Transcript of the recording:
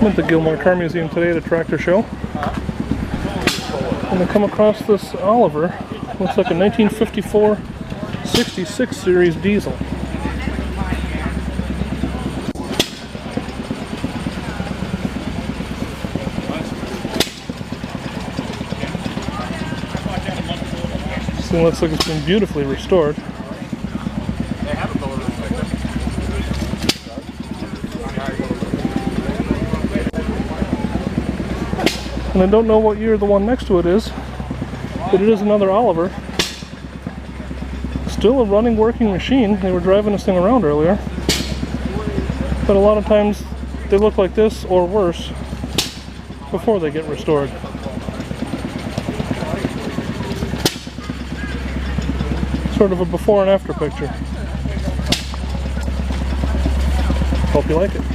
I'm at the Gilmore Car Museum today at a tractor show, and I come across this Oliver. Looks like a 1954 66 series diesel. This thing looks like it's been beautifully restored. And I don't know what year the one next to it is, but it is another Oliver. Still a running, working machine. They were driving this thing around earlier. But a lot of times they look like this or worse before they get restored. Sort of a before and after picture. Hope you like it.